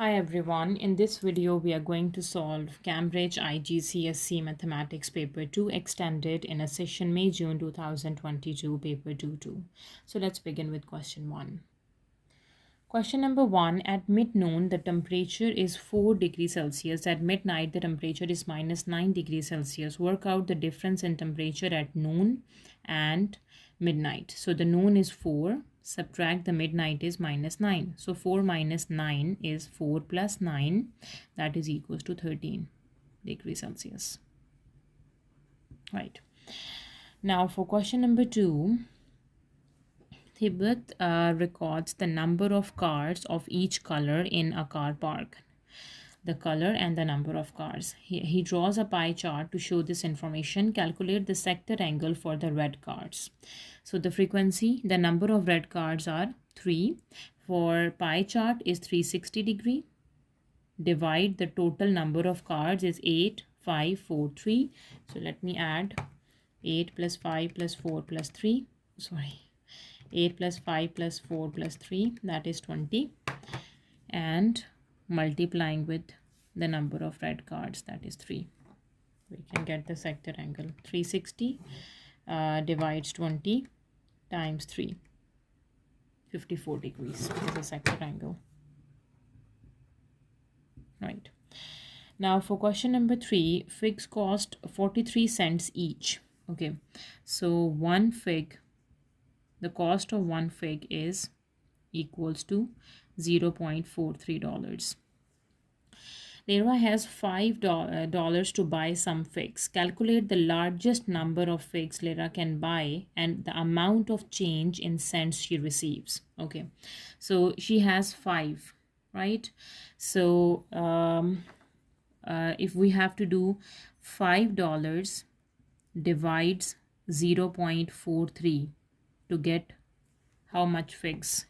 Hi everyone, in this video we are going to solve Cambridge IGCSE Mathematics Paper 2 extended in a session May-June 2022 Paper 2-2. So let's begin with question 1. Question number 1, at mid-noon the temperature is 4 degrees Celsius. At midnight the temperature is minus 9 degrees Celsius. Work out the difference in temperature at noon and midnight. So the noon is 4. Subtract the midnight is minus 9. So 4 minus 9 is 4 plus 9. That is equals to 13 degrees Celsius. Right. Now for question number 2, Tibet records the number of cars of each color in a car park. The color and the number of cars. He draws a pie chart to show this information. Calculate the sector angle for the red cars. So the frequency, the number of red cars are 3. For pie chart is 360 degree. Divide the total number of cars is 8, 5, 4, 3. So let me add 8 plus 5 plus 4 plus 3. 8 plus 5 plus 4 plus 3, that is 20. And multiplying with the number of red cards, that is 3. We can get the sector angle. 360 divides 20 times 3. 54 degrees is the sector angle. Right. Now for question number 3, figs cost 43 cents each. Okay. So one fig, the cost of one fig is equals to $0.43. Lera has $5 to buy some figs. Calculate the largest number of figs Lera can buy and the amount of change in cents she receives. Okay, so she has 5, right? So if we have to do $5 divides 0.43 to get how much figs?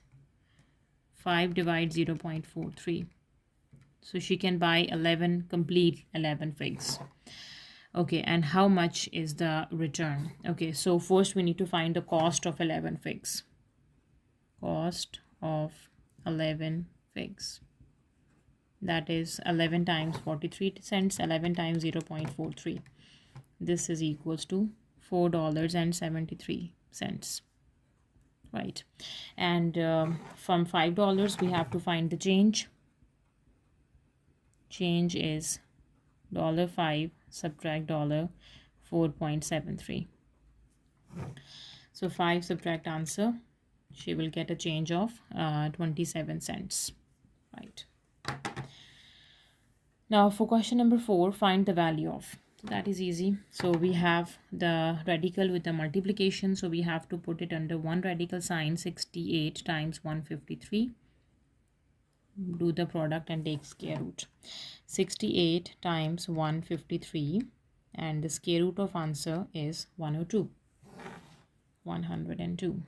5 divides 0.43. So she can buy complete 11 figs. Okay, and how much is the return? Okay, so first we need to find the cost of 11 figs. Cost of 11 figs. That is 11 times 43 cents, 11 times 0.43. This is equals to $4.73. Right. And from $5 we have to find the change. Change is $5 subtract $4.73. So 5 subtract answer, she will get a change of 27 cents. Right. Now for question number 4, find the value of. That is easy. So we have the radical with the multiplication. So we have to put it under one radical sign. 68 times 153. Do the product and take square root. 68 times 153 and the square root of answer is 102. 102.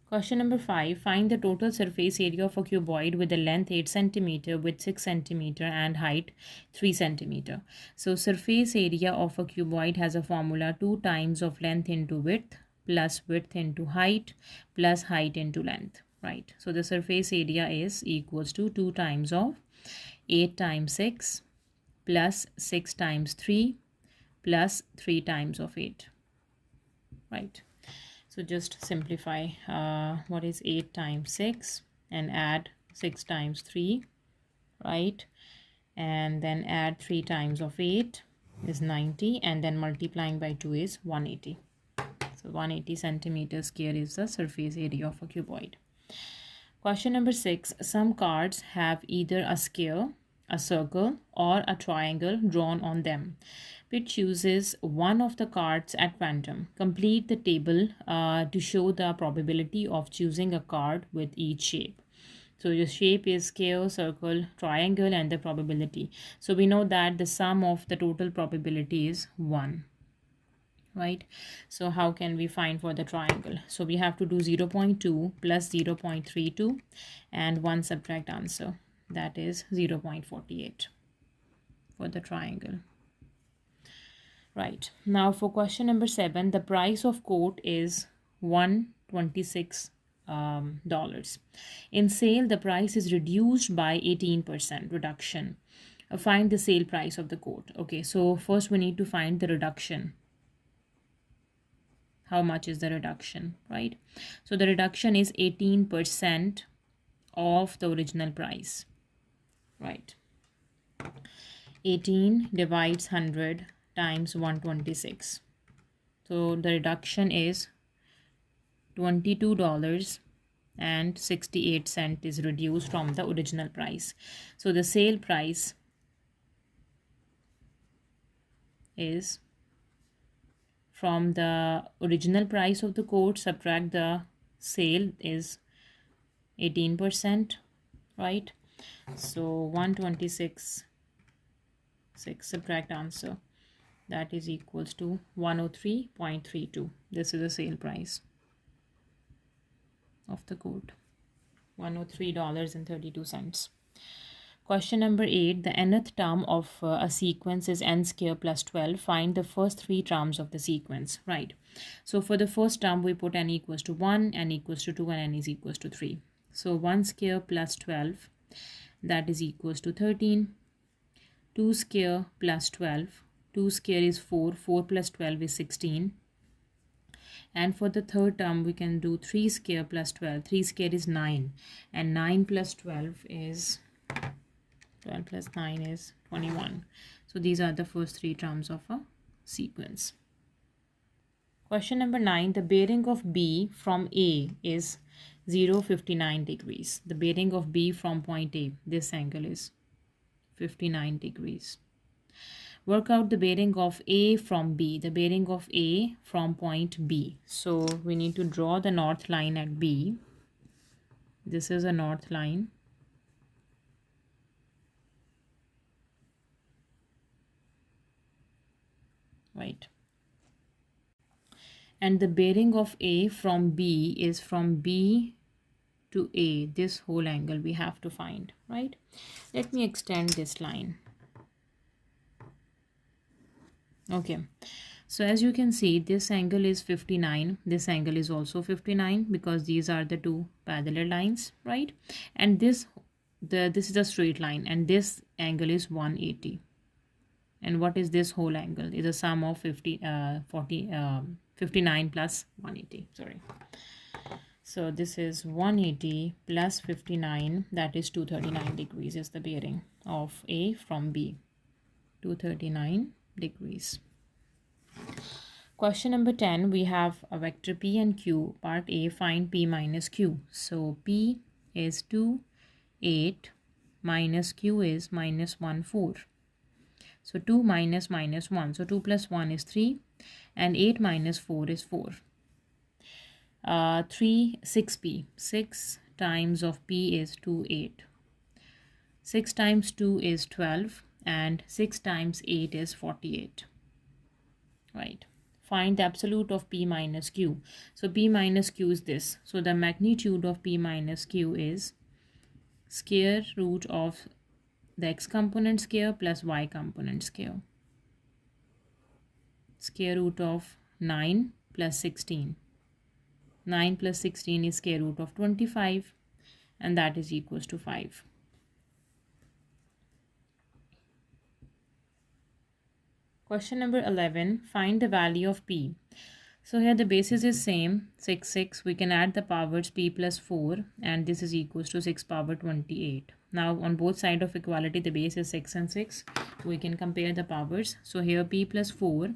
Question number 5. Find the total surface area of a cuboid with the length 8 cm, width 6 cm and height 3 cm. So surface area of a cuboid has a formula 2 times of length into width plus width into height plus height into length. Right. So the surface area is equals to 2 times of 8 times 6 plus 6 times 3 plus 3 times of 8. Right. So just simplify what is 8 times 6 and add 6 times 3. Right. And then add 3 times of 8 is 90 and then multiplying by 2 is 180. So 180 centimeters square is the surface area of a cuboid. Question number 6. Some cards have either a square, a circle, or a triangle drawn on them. Pitt chooses one of the cards at random. Complete the table to show the probability of choosing a card with each shape. So the shape is square, circle, triangle, and the probability. So we know that the sum of the total probability is 1. Right. So how can we find for the triangle? So we have to do 0.2 plus 0.32 and 1 subtract answer. That is 0.48 for the triangle. Right. Now for question number 7, the price of coat is 126 dollars. In sale, the price is reduced by 18% reduction. Find the sale price of the coat. Okay, so first we need to find the reduction. How much is the reduction, right? So the reduction is 18% of the original price, right? 18 divides 100 times 126. So the reduction is $22.68 is reduced from the original price. So the sale price is from the original price of the coat, subtract the sale is 18%, right? So 126, 6, subtract answer, that is equals to 103.32. This is the sale price of the coat, $103.32. Question number 8. The nth term of a sequence is n square plus 12. Find the first three terms of the sequence, right? So for the first term, we put n equals to 1, n equals to 2, and n is equals to 3. So 1 square plus 12, that is equals to 13. 2 square plus 12. 2 square is 4. 4 plus 12 is 16. And for the third term, we can do 3 square plus 12. 3 square is 9. And 9 plus 12 is 12 plus 9 is 21. So these are the first three terms of a sequence. Question number 9. The bearing of B from A is 0.59 degrees. The bearing of B from point A, this angle is 59 degrees. Work out the bearing of A from B. The bearing of A from point B. So we need to draw the north line at B. This is a north line. Right. And the bearing of A from B is from B to A. This whole angle we have to find, right? Let me extend this line. Okay. So as you can see, this angle is 59. This angle is also 59 because these are the two parallel lines, right? And this is a straight line, and this angle is 180. And what is this whole angle? Is a sum of 59 plus 180. Sorry. So this is 180 plus 59, that is 239 degrees is the bearing of A from B. 239 degrees. Question number 10, we have a vector P and Q. Part A, find P minus Q. So P is 2, 8 minus Q is minus 1, 4. So 2 minus minus 1. So 2 plus 1 is 3. And 8 minus 4 is 4. 6P. 6 times of P is 2, 8. 6 times 2 is 12. And 6 times 8 is 48. Right. Find the absolute of P minus Q. So P minus Q is this. So the magnitude of P minus Q is square root of the x component square plus y component square. Square root of 9 plus 16. 9 plus 16 is square root of 25, and that is equals to 5. Question number 11, find the value of P. So here the basis is same, 6, 6. We can add the powers P plus 4, and this is equals to 6 power 28. Now on both sides of equality, the base is 6 and 6. We can compare the powers. So here P plus 4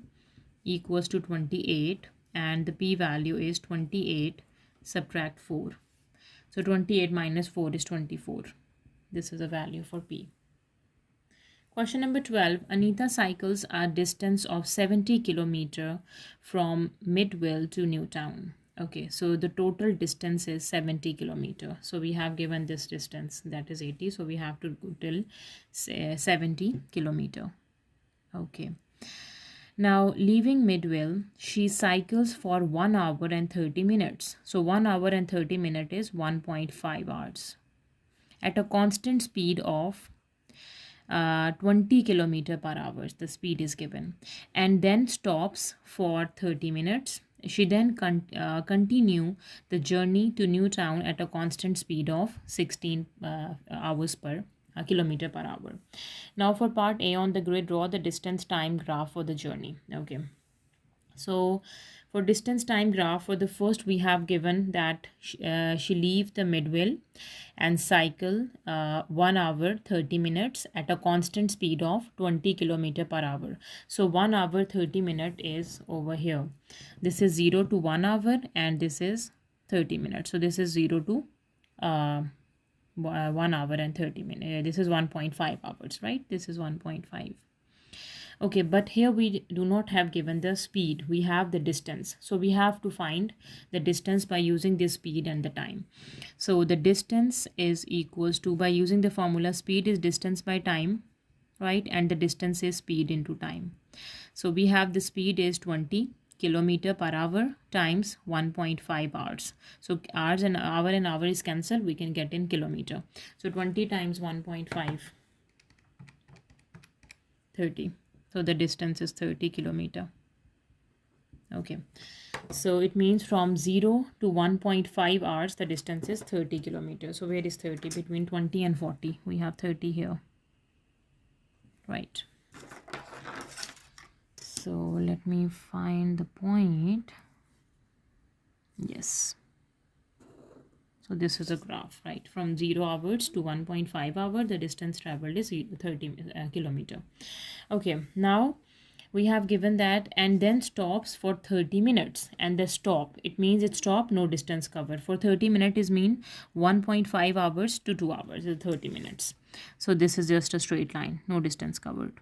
equals to 28, and the P value is 28, subtract 4. So 28 minus 4 is 24. This is a value for P. Question number 12. Anita cycles a distance of 70 kilometer from Midville to Newtown. Okay, so the total distance is 70 kilometer. So we have given this distance, that is 80. So we have to go till 70 kilometer. Okay. Now, leaving Midville, she cycles for 1 hour and 30 minutes. So 1 hour and 30 minutes is 1.5 hours. At a constant speed of 20 kilometer per hour, the speed is given, and then stops for 30 minutes She then continue the journey to Newtown at a constant speed of 16 hours per kilometer per hour. Now for part A on the grid, draw the distance time graph for the journey. Okay. So for distance time graph, for the first we have given that she leave the Midville and cycle 1 hour 30 minutes at a constant speed of 20 kilometer per hour. So 1 hour 30 minute is over here. This is 0 to 1 hour and this is 30 minutes. So this is 0 to 1 hour and 30 minutes. This is 1.5 hours, right? This is 1.5. Okay, but here we do not have given the speed, we have the distance. So we have to find the distance by using the speed and the time. So the distance is equals to, by using the formula, speed is distance by time, right? And the distance is speed into time. So we have the speed is 20 kilometer per hour times 1.5 hours. So hours and hour is cancelled, we can get in kilometer. So 20 times 1.5, 30. So the distance is 30 kilometer. Okay, so it means from 0 to 1.5 hours the distance is 30 kilometers. So where is 30? Between 20 and 40 we have 30 here, right? So let me find the point. Yes, so this is a graph, right? From 0 hours to 1.5 hour the distance traveled is 30 kilometer. Okay, now we have given that, and then stops for 30 minutes, and the stop, it means it stop, no distance covered. For 30 minutes is mean 1.5 hours to 2 hours is 30 minutes. So this is just a straight line, no distance covered,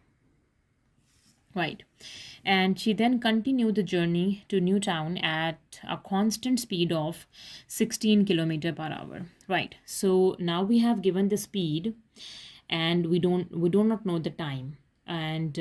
right? And she then continued the journey to Newtown at a constant speed of 16 kilometer per hour, right? So now we have given the speed and we do not know the time, and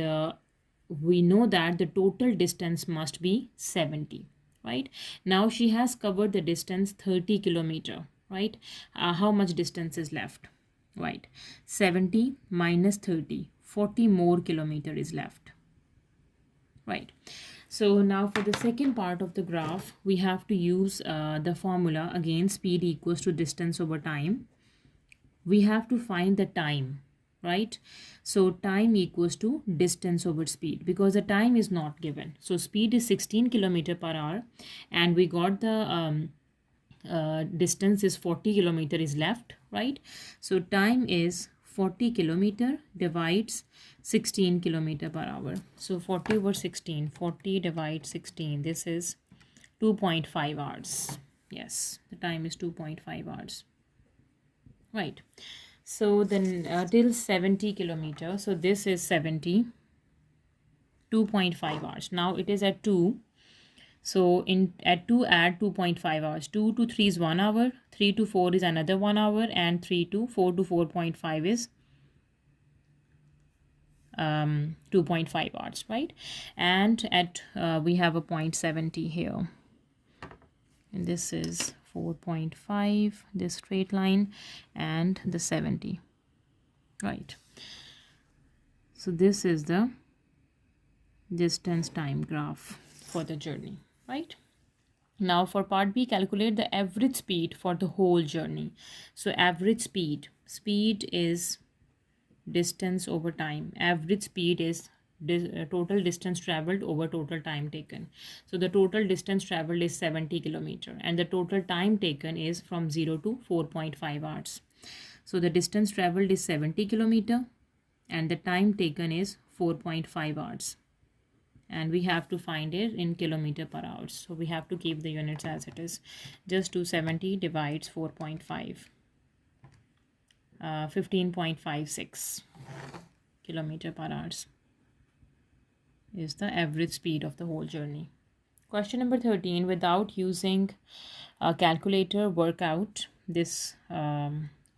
we know that the total distance must be 70, right? Now she has covered the distance 30 kilometer, right? How much distance is left, right? 70 minus 30, 40 more kilometer is left, right? So now for the second part of the graph, we have to use the formula again, speed equals to distance over time. We have to find the time, right? So time equals to distance over speed, because the time is not given. So speed is 16 kilometer per hour and we got the distance is 40 kilometer is left, right? So time is 40 kilometer divides 16 kilometer per hour. So 40 over 16, 40 divides 16, this is 2.5 hours. Yes, the time is 2.5 hours, right? So then till 70 kilometer, so this is 70, 2.5 hours. Now it is at 2. So in at 2 add 2.5 hours. 2 to 3 is 1 hour, 3 to 4 is another 1 hour, and 3 to 4 to 4.5 is 2.5 hours, right? And at we have a 0.70 here, and this is 4.5, this straight line, and the 70, right? So this is the distance time graph for the journey, right? Now for part B, calculate the average speed for the whole journey. So average speed is distance over time. Average speed is total distance traveled over total time taken. So the total distance traveled is 70 kilometer and the total time taken is from 0 to 4.5 hours. So the distance traveled is 70 kilometer and the time taken is 4.5 hours. And we have to find it in kilometer per hour. So we have to keep the units as it is. Just 270 divides 4.5. 15.56 kilometer per hour is the average speed of the whole journey. Question number 13. Without using a calculator, work out this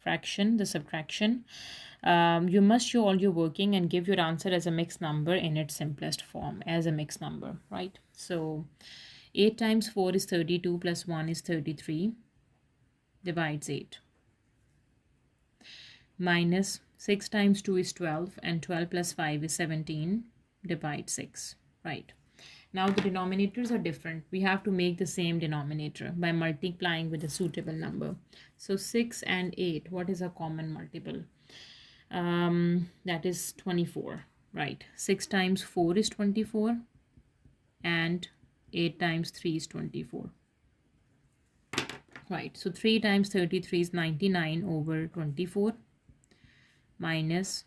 fraction, the subtraction. You must show all your working and give your answer as a mixed number in its simplest form, as a mixed number, right? So 8 times 4 is 32 plus 1 is 33 divides 8. Minus 6 times 2 is 12 and 12 plus 5 is 17 divides 6, right? Now the denominators are different. We have to make the same denominator by multiplying with a suitable number. So 6 and 8, what is a common multiple? That is 24, right? 6 times 4 is 24 and 8 times 3 is 24. Right, so 3 times 33 is 99 over 24 minus,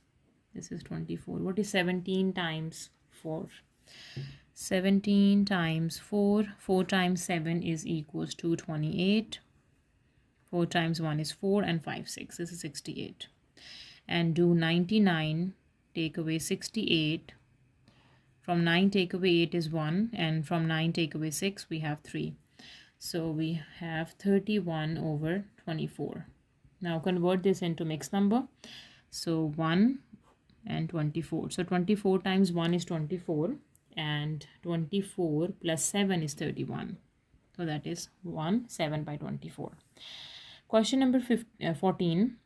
this is 24. What is 17 times 4? 17 times 4, 4 times 7 is equals to 28. 4 times 1 is 4 and 5, 6. This is 68. And do 99, take away 68. From 9 take away 8 is 1, and from 9 take away 6 we have 3. So we have 31 over 24. Now convert this into mixed number. So 1 and 24. So 24 times 1 is 24 and 24 plus 7 is 31. So that is 7 by 24. Question number 14.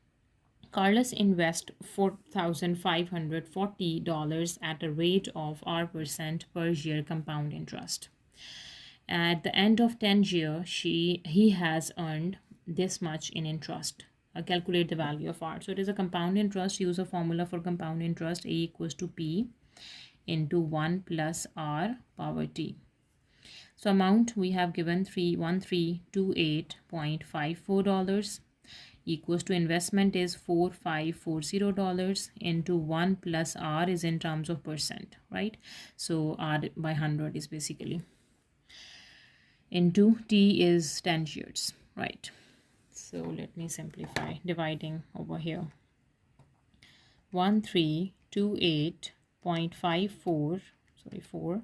Carlos invests $4,540 at a rate of R% per year compound interest. At the end of 10 years, he has earned this much in interest. Calculate the value of R. So it is a compound interest. Use a formula for compound interest. A equals to P into 1 plus R power T. So amount we have given $1328.54 equals to investment is $4,540 into 1 plus R is in terms of percent, right? So R by 100 is basically into T is 10 years, right? So let me simplify, dividing over here. 1328.54, sorry, 4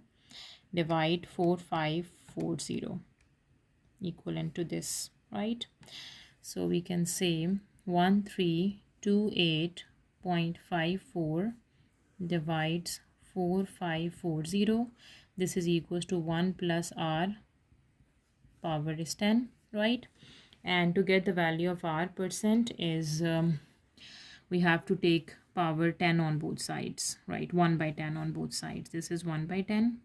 divide 4540 equivalent to this, right? So we can say 1328.54 divides 4540. This is equals to 1 plus R power is 10, right? And to get the value of R% is we have to take power 10 on both sides, right? 1 by 10 on both sides. This is 1 by 10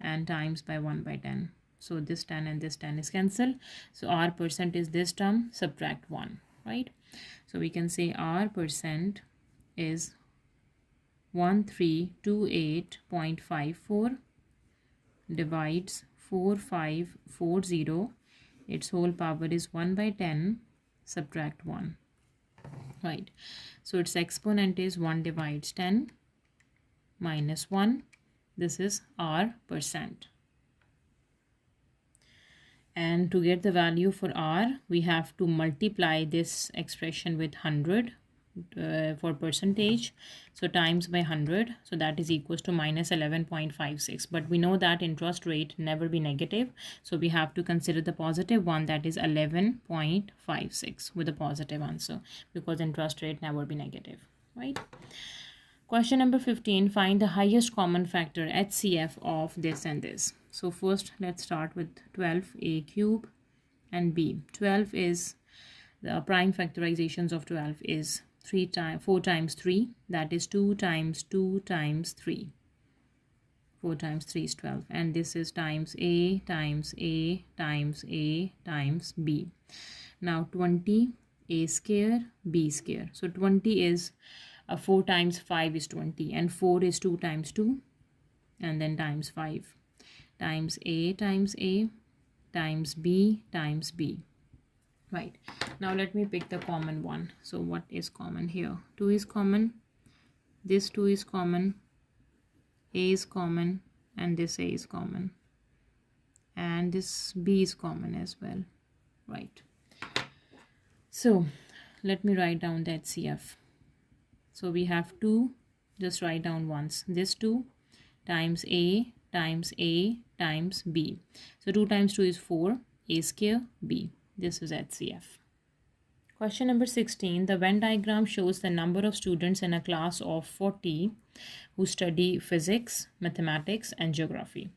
and times by 1 by 10. So this 10 and this 10 is cancelled. So R% is this term, subtract 1, right? So we can say R% is 1328.54 divides 4540. Its whole power is 1 by 10, subtract 1, right? So its exponent is 1 divides 10 minus 1. This is R%. And to get the value for R, we have to multiply this expression with 100 for percentage. So times by 100. So that is equals to minus 11.56. But we know that interest rate never be negative. So we have to consider the positive one, that is 11.56 with a positive answer, because interest rate never be negative, right? Question number 15. Find the highest common factor HCF of this and this. So first let's start with 12a cube and b. 12 is the prime factorizations of 12 is 4 times 3, that is 2 times 2 times 3. 4 times 3 is 12, and this is times a times a times a times b. Now 20 a square b square. So 20 is 4 times 5 is 20, and 4 is 2 times 2 and then times 5 times a times a times b times b. Right, now let me pick the common one. So what is common here? 2 is common, this 2 is common, a is common, and this a is common, and this b is common as well, right? So let me write down the HCF. So we have 2, just write down once, this 2 times a times a times b. So 2 times 2 is 4, a square b. This is HCF. Question number 16. The Venn diagram shows the number of students in a class of 40 who study physics, mathematics, and geography.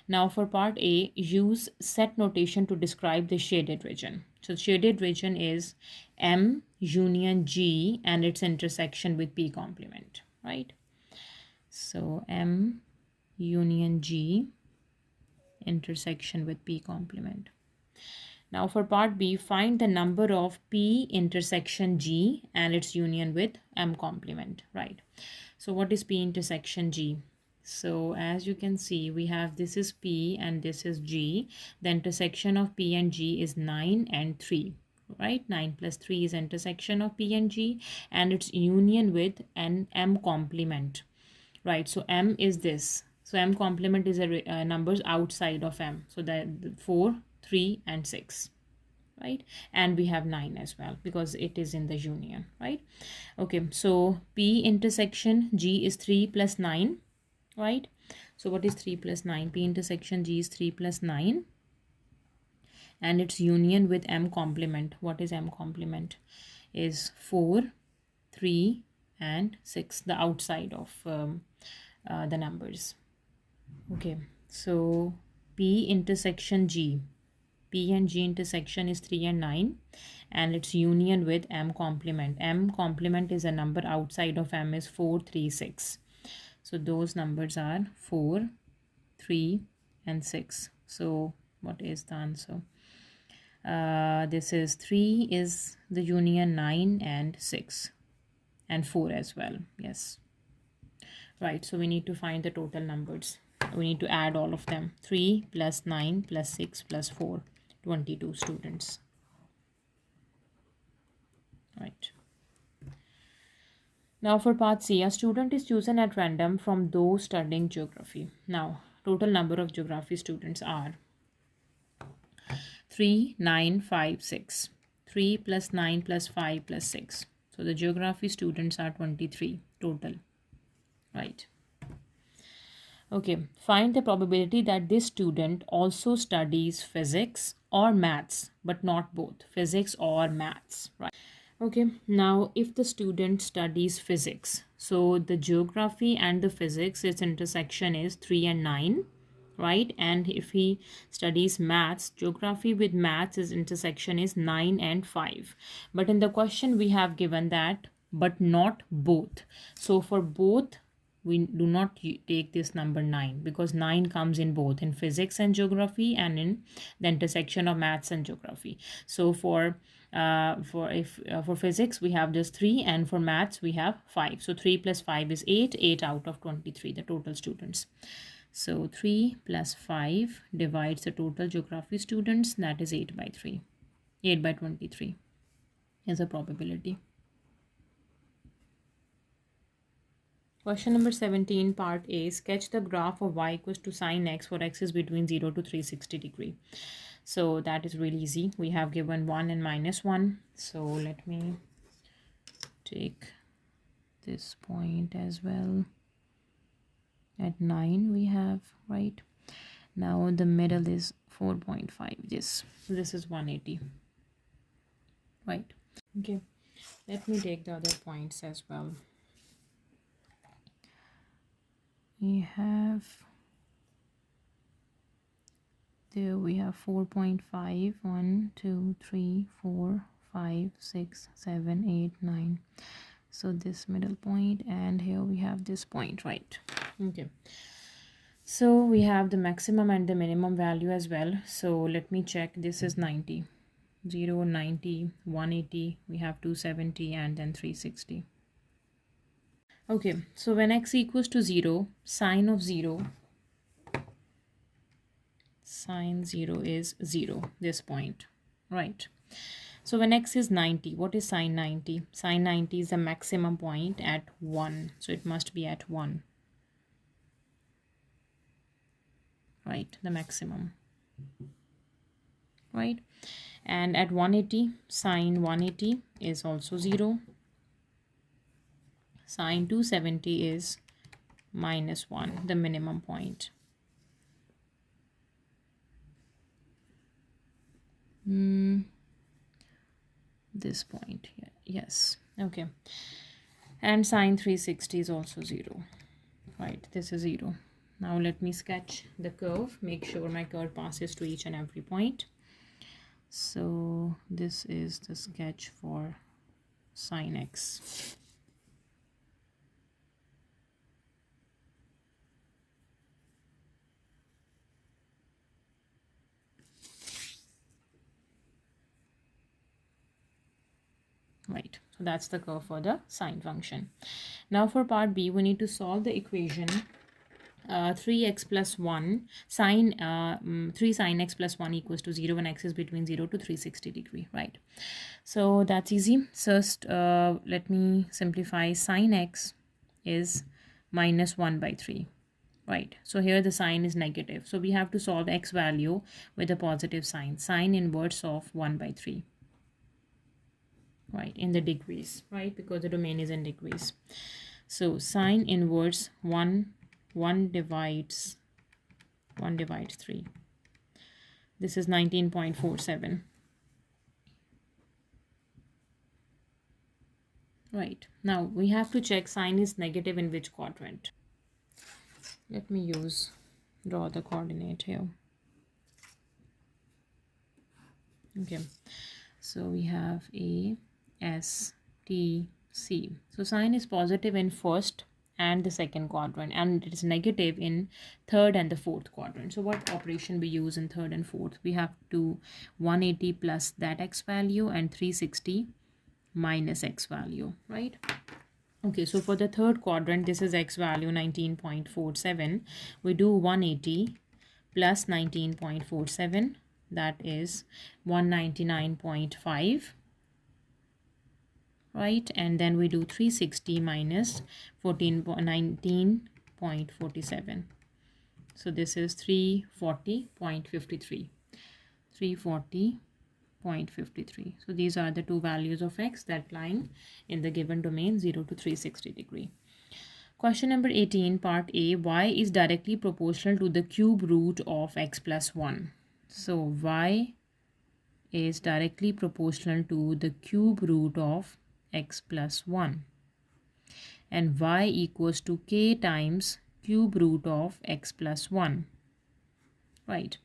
Now for part A, use set notation to describe the shaded region. So shaded region is M union G and its intersection with P complement, right? So M union G intersection with P complement. Now for part B, find the number of P intersection G and its union with M complement, right? So what is P intersection G? So as you can see, we have this is P and this is G. The intersection of P and G is 9 and 3, right? 9 plus 3 is intersection of P and G and its union with an M complement, right? So M is this. So M complement is a numbers outside of M. So that 4, 3 and 6, right? And we have 9 as well because it is in the union, right? Okay, so P intersection G is 3 plus 9, right? So what is 3 plus 9? P intersection G is 3 plus 9 and its union with M complement. What is M complement? Is 4, 3 and 6, the outside of the numbers. Okay, so P intersection G, P and G intersection is 3 and 9 and its union with M complement. M complement is a number outside of M is 4, 3, 6. So those numbers are 4, 3 and 6. So what is the answer? This is 3 is the union 9 and 6 and 4 as well. Yes. Right, so we need to find the total numbers. We need to add all of them. 3 plus 9 plus 6 plus 4, 22 students. Right. Now for part C, a student is chosen at random from those studying geography. Now, total number of geography students are 3, 9, 5, 6. 3 plus 9 plus 5 plus 6. So the geography students are 23 total. Right. Okay, find the probability that this student also studies physics or maths, but not both, physics or maths, right? Okay, now if the student studies physics, so the geography and the physics, its intersection is 3 and 9, right? And if he studies maths, geography with maths, its intersection is 9 and 5. But in the question we have given that, but not both. So for both, we do not take this number 9 because 9 comes in both in physics and geography and in the intersection of maths and geography. So for physics we have just 3 and for maths we have 5. So 3 plus 5 is 8, 8 out of 23, the total students. So 3 plus 5 divides the total geography students, that is 8 by 3. 8 by 23 is a probability. Question number 17, part A. Sketch the graph of y equals to sine x for x is between 0 to 360 degree. So that is really easy. We have given 1 and minus 1. So let me take this point as well. At 9 we have, right? Now the middle is 4.5. This is 180. Right. Okay. Let me take the other points as well. We have there we have 4.5, 1, 2, 3, 4, 5, 6, 7, 8, 9. So this middle point, and here we have this point, right? Okay. So we have the maximum and the minimum value as well. So let me check. This is 90. 0, 90, 180, we have 270 and then 360. Okay, so when x equals to 0, sine 0 is 0, this point, right? So when x is 90, what is sine 90? Sine 90 is the maximum point at 1, so it must be at 1, right? The maximum, right? And at 180, sine 180 is also 0. Sine 270 is minus 1, the minimum point. This point here, yes. Okay, and sine 360 is also 0, right? This is 0. Now let me sketch the curve, make sure my curve passes to each and every point. So this is the sketch for sine x. right? So that's the curve for the sine function. Now for part B, we need to solve the equation 3x plus 1 sine 3 sine x plus 1 equals to 0 when x is between 0 to 360 degree, right? So that's easy. First, let me simplify. Sine x is minus 1 by 3, right? So here the sign is negative, so we have to solve x value with a positive sign. Sine inverse of 1 by 3, right, in the degrees, right, because the domain is in degrees. So sine inverse 1 divides 3. This is 19.47. Right, now we have to check sine is negative in which quadrant. Let me draw the coordinate here. Okay, so we have A, S, T, C. So sine is positive in first and the second quadrant, and it is negative in third and the fourth quadrant. So what operation we use in third and fourth? We have to 180 plus that x value and 360 minus x value, right? Okay, so for the third quadrant, this is x value 19.47. We do 180 plus 19.47, that is 199.5, right? And then we do 360 minus 19.47. So this is 340.53. 340.53. So these are the two values of x that lying in the given domain 0 to 360 degree. Question number 18, part A, y is directly proportional to the cube root of x plus 1. So y is directly proportional to the cube root of x plus 1. And y equals to k times cube root of x plus 1. Right.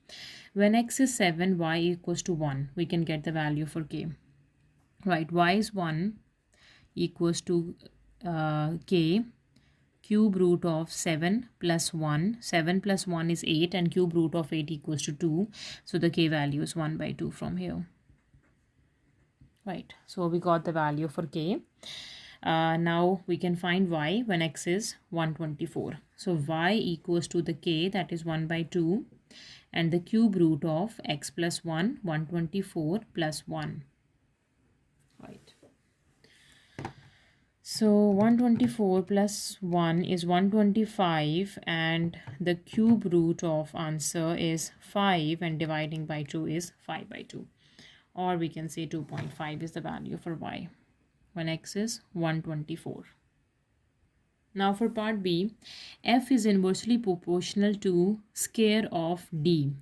When x is 7, y equals to 1. We can get the value for k. Right. Y is 1 equals to k cube root of 7 plus 1. 7 plus 1 is 8 and cube root of 8 equals to 2. So the k value is 1 by 2 from here. Right. So we got the value for k. Now we can find y when x is 124. So y equals to the k, that is 1 by 2, and the cube root of x plus 1, 124 plus 1. Right. So 124 plus 1 is 125, and the cube root of answer is 5, and dividing by 2 is 5 by 2. Or we can say 2.5 is the value for y when x is 124. Now for part B, f is inversely proportional to square of d.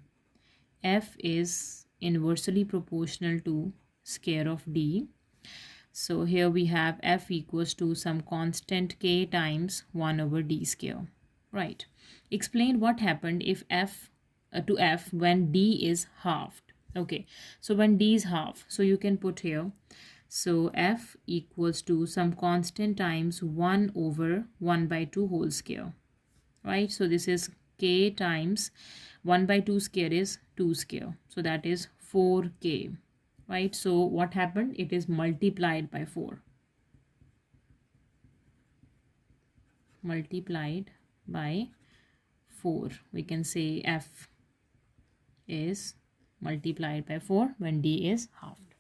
F is inversely proportional to square of d. So here we have f equals to some constant k times 1 over d square. Right. Explain what happened if f to f when d is halved. Okay, so when d is half, so you can put here, so f equals to some constant times 1 over 1 by 2 whole square, right? So this is k times 1 by 2 square is 2 square, so that is 4k, right? So what happened? It is multiplied by 4. Multiplied by 4. We can say f is multiplied by 4 when d is halved.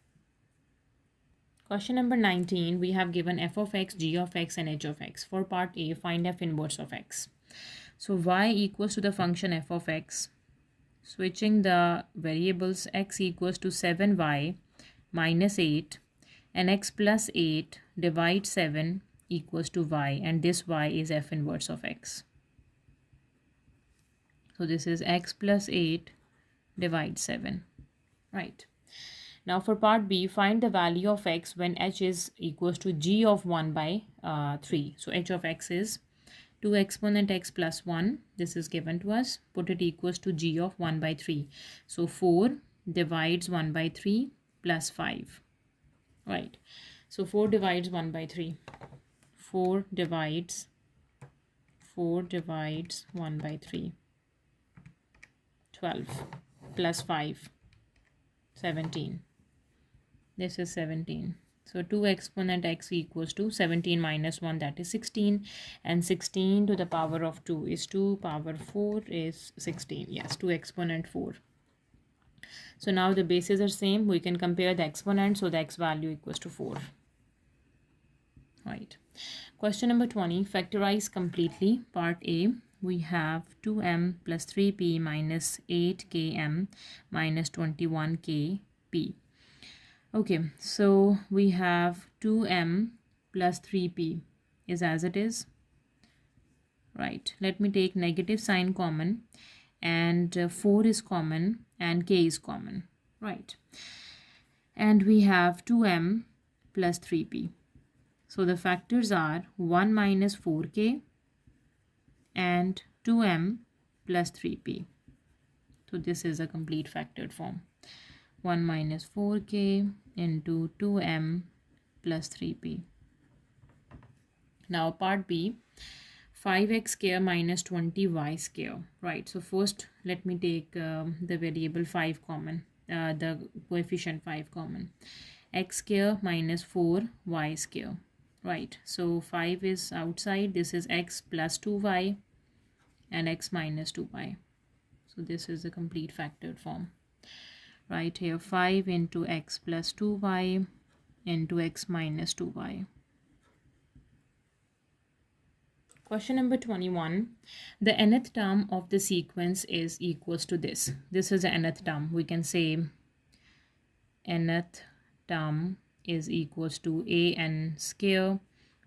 Question number 19, we have given f of x, g of x, and h of x. For part A, find f inverse of x. So y equals to the function f of x. Switching the variables, x equals to 7y minus 8, and x plus 8 divides 7 equals to y, and this y is f inverse of x. So this is x plus 8 divides 7, right? Now for part B, find the value of x when h is equals to g of 1 by 3. So h of x is 2 exponent x plus 1. This is given to us. Put it equals to g of 1 by 3. So 4 divides 1 by 3 plus 5. Right. So 4 divides 1 by 3. 4 divides 1 by 3. 12 plus 5. 17. This is 17. So 2 exponent x equals to 17 minus 1, that is 16. And 16 to the power of 2 is 2. Power 4 is 16. Yes, 2 exponent 4. So now the bases are same. We can compare the exponent. So the x value equals to 4. Right. Question number 20. Factorize completely. Part A. We have 2m plus 3p minus 8km minus 21kp. Okay, so we have 2m plus 3p is as it is. Right, let me take negative sign common, and 4 is common and k is common. Right, and we have 2m plus 3p. So the factors are 1 minus 4k and 2m plus 3p. So this is a complete factored form. 1 minus 4k into 2m plus 3p. Now part B, 5x square minus 20y square. Right, so first let me take the variable 5 common, the coefficient 5 common. X square minus 4y square. Right, so 5 is outside. This is x plus 2y and x minus 2y. So this is the complete factored form. Right here, 5 into x plus 2y into x minus 2y. Question number 21. The nth term of the sequence is equals to this. This is the nth term. We can say nth term is equals to an square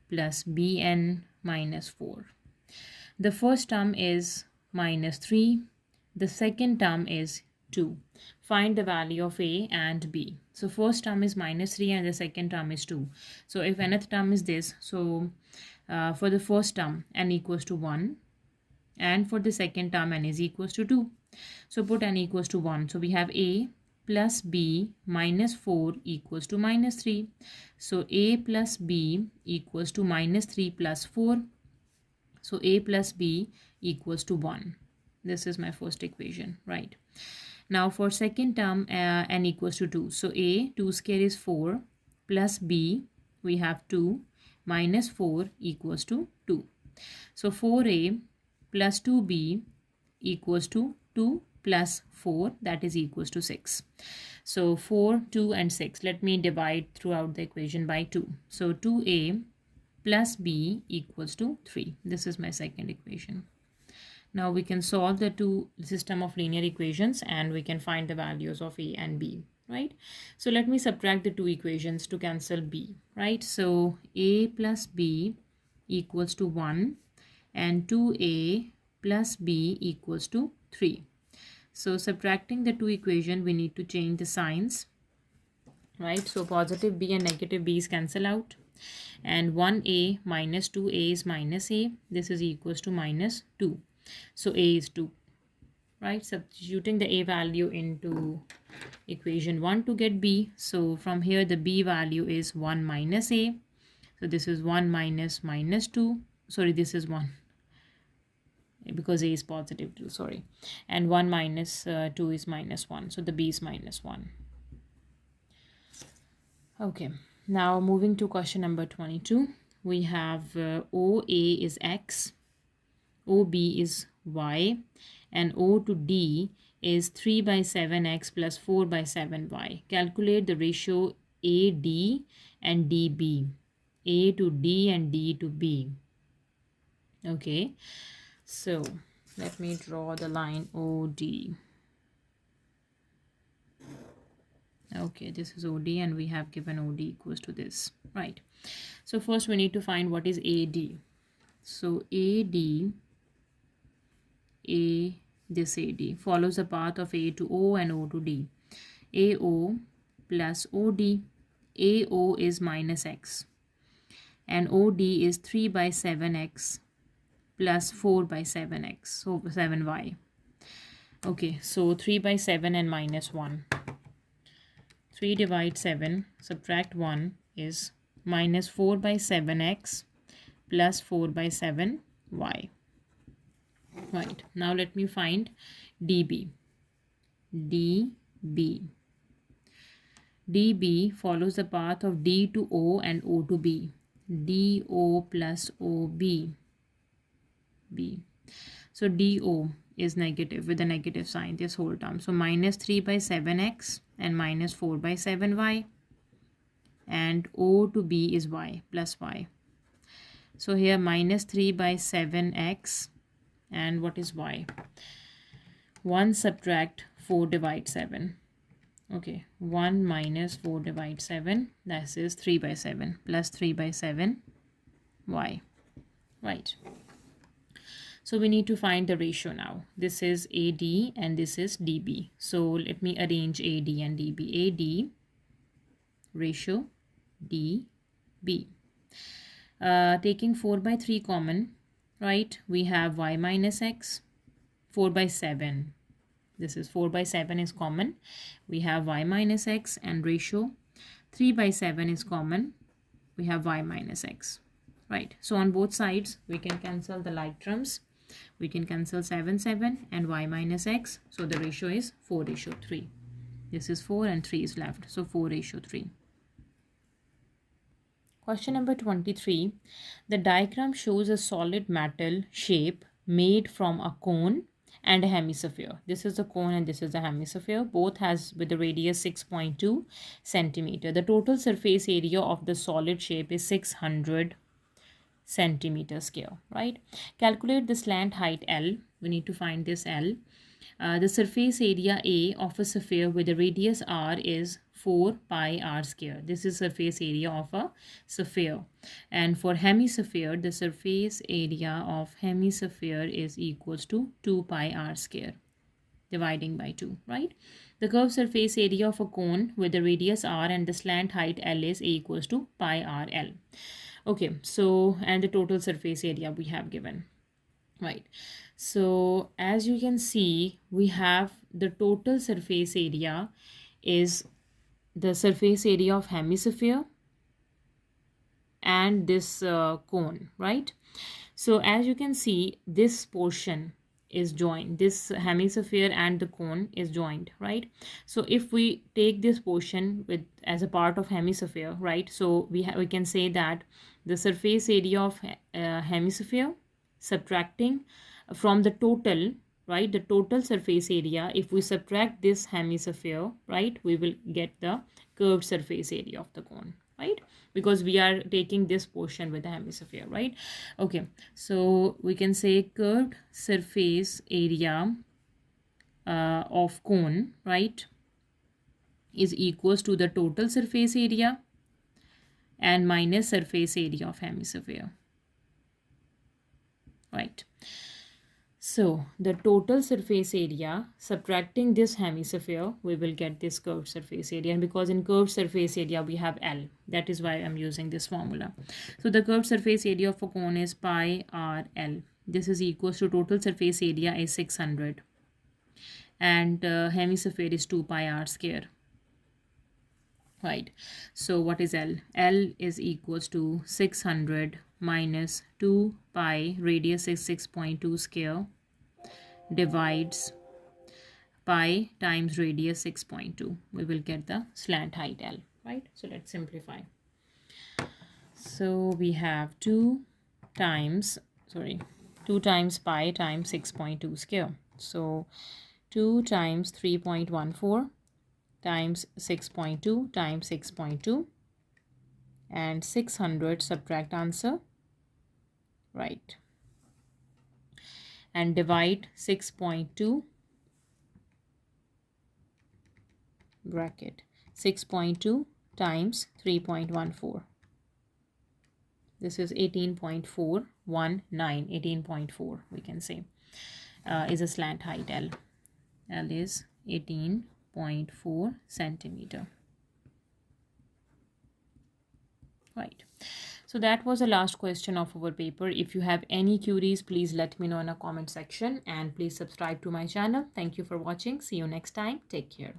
plus bn minus 4. The first term is minus 3. The second term is 2. Find the value of a and b. So first term is minus 3 and the second term is 2. So if nth term is this, so for the first term n equals to 1, and for the second term n is equals to 2. So put n equals to 1. So we have a plus b minus 4 equals to minus 3. So a plus b equals to minus 3 plus 4. So a plus b equals to 1. This is my first equation, right? Now for second term, n equals to 2. So a, 2 square is 4, plus b, we have 2, minus 4 equals to 2. So 4a plus 2b equals to 2 plus 4, that is equals to 6. So 4, 2 and 6. Let me divide throughout the equation by 2. So 2a plus b equals to 3. This is my second equation. Now we can solve the two system of linear equations and we can find the values of a and b, right? So let me subtract the two equations to cancel b, right? So a plus b equals to 1 and 2a plus b equals to 3. So subtracting the two equations, we need to change the signs, right? So positive b and negative b's cancel out, and 1a minus 2a is minus a. This is equals to minus 2. So a is 2, right? Substituting the a value into equation 1 to get b. So from here the b value is 1 minus a. So this is 1 minus minus 2. Sorry, this is 1 because a is positive 2, sorry. And 1 minus 2 is minus 1. So the b is minus 1. Okay, now moving to question number 22. We have OA is x, OB is y, and O to D is 3 by 7x plus 4 by 7y. Calculate the ratio AD and DB. A to D and D to B. Okay, so let me draw the line OD. Okay, this is OD and we have given OD equals to this, right? So first we need to find what is AD. So AD, this AD follows the path of A to O and O to D. AO plus OD. AO is minus x and OD is 3 by 7x plus 4 by 7x, so 7y. Okay, so 3 by 7 and minus 1. 3 divide 7, subtract 1 is minus 4 by 7x plus 4 by 7y. Right, now let me find DB. DB. DB follows the path of D to O and O to B. DO plus OB. B. So DO is negative with a negative sign this whole term. So minus 3 by 7x and minus 4 by 7y. And O to B is y plus y. So here minus 3 by 7x and what is y? 1 subtract 4 divide 7. Okay, 1 minus 4 divide 7, that is 3 by 7 plus 3 by 7 y. Right. So we need to find the ratio now. This is AD and this is DB. So let me arrange AD and DB. AD ratio DB. Taking 4 by 3 common, right? We have y minus x. 4 by 7. This is 4 by 7 is common. We have y minus x and ratio. 3 by 7 is common. We have y minus x. Right. So on both sides, we can cancel the like terms. We can cancel 7, 7 and y minus x. So the ratio is 4:3. This is 4 and 3 is left. So 4:3. Question number 23. The diagram shows a solid metal shape made from a cone and a hemisphere. This is the cone and this is the hemisphere. Both has with the radius 6.2 centimeter. The total surface area of the solid shape is 600 centimeter square, right? Calculate the slant height L. We need to find this L. The surface area A of a sphere with a radius R is 4 pi r square. This is surface area of a sphere. And for hemisphere, the surface area of hemisphere is equals to 2 pi r square dividing by 2, right? The curved surface area of a cone with the radius R and the slant height L is A equals to pi r L. Okay, so and the total surface area we have given, right? So as you can see, we have the total surface area is the surface area of hemisphere and this cone, right? So as you can see, this portion is joined, this hemisphere and the cone is joined, right? So if we take this portion with as a part of hemisphere, right? So we can say that the surface area of hemisphere subtracting from the total, right? The total surface area, if we subtract this hemisphere, right, we will get the curved surface area of the cone, right? Because we are taking this portion with the hemisphere, right? Okay, so we can say curved surface area of cone, right, is equals to the total surface area and minus surface area of hemisphere, right? So the total surface area subtracting this hemisphere, we will get this curved surface area, and because in curved surface area we have L, that is why I'm using this formula. So the curved surface area of a cone is pi r L. This is equals to total surface area is 600 and hemisphere is 2 pi r square, right? So what is L? L is equals to 600 minus 2 pi, radius is 6.2 square, divides pi times radius 6.2. We will get the slant height L, right? So let's simplify. So we have 2 times pi times 6.2 square. So 2 times 3.14 times 6.2 times 6.2 and 600, subtract answer, right, and divide 6.2 bracket 6.2 times 3.14. This is 18.419, 18.4 we can say is a slant height L. L is 18.4 centimeter, right? So that was the last question of our paper. If you have any queries, please let me know in a comment section and please subscribe to my channel. Thank you for watching. See you next time. Take care.